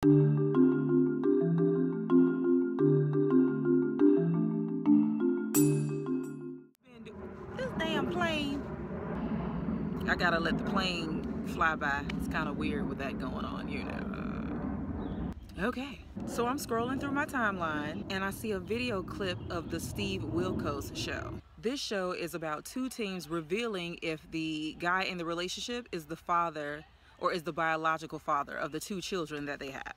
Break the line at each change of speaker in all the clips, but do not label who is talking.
This damn plane. I gotta let the plane fly by. It's kind of weird with that going on, you know. Okay, so I'm scrolling through my timeline and I see a video clip of the Steve Wilkos show. This show is about two teams revealing if the guy in the relationship is the father or is the biological father of the two children that they have.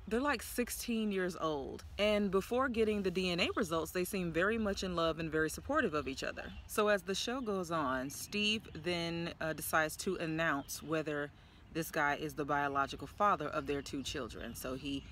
They're like 16 years old, and before getting the DNA results, they seem very much in love and very supportive of each other. So as the show goes on, Steve then decides to announce whether this guy is the biological father of their two children. So he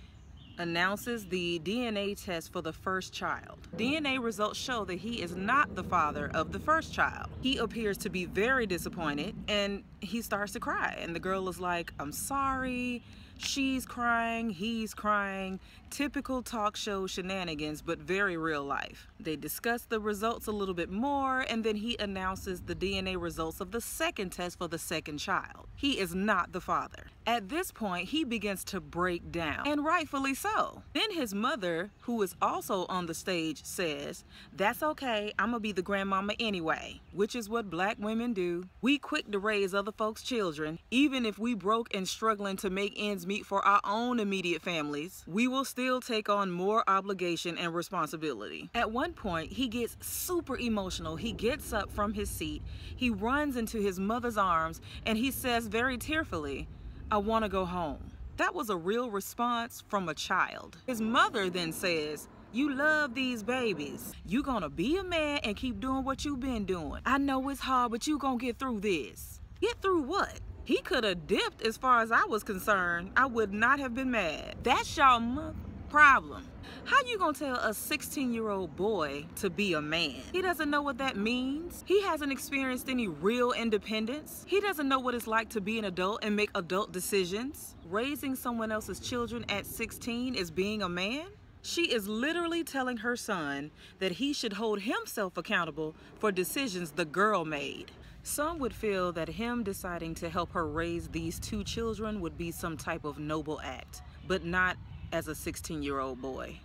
announces the DNA test for the first child. DNA results show that he is not the father of the first child. He appears to be very disappointed and he starts to cry, and the girl is like, "I'm sorry." She's crying, he's crying. Typical talk show shenanigans, but very real life. They discuss the results a little bit more, and then he announces the DNA results of the second test for the second child. He is not the father. At this point, he begins to break down, and rightfully so. Then his mother, who is also on the stage, says, "That's okay, I'm gonna be the grandmama anyway," which is what black women do. We quick to raise other folks' children. Even if we broke and struggling to make ends meet for our own immediate families, we will still take on more obligation and responsibility. At one point, he gets super emotional. He gets up from his seat, he runs into his mother's arms, and he says very tearfully, "I want to go home." That was a real response from a child. His mother then says, "You love these babies. You gonna be a man and keep doing what you've been doing. I know it's hard, but you gonna get through this." Get through what? He could have dipped as far as I was concerned. I would not have been mad. That's y'all problem. How you gonna tell a 16-year-old boy to be a man? He doesn't know what that means. He hasn't experienced any real independence. He doesn't know what it's like to be an adult and make adult decisions. Raising someone else's children at 16 is being a man? She is literally telling her son that he should hold himself accountable for decisions the girl made. Some would feel that him deciding to help her raise these two children would be some type of noble act, but not as a 16-year-old boy.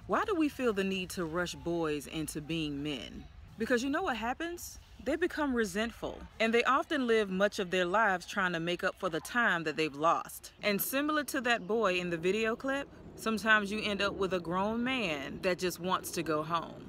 Why do we feel the need to rush boys into being men? Because you know what happens? They become resentful, and they often live much of their lives trying to make up for the time that they've lost. And similar to that boy in the video clip, sometimes you end up with a grown man that just wants to go home.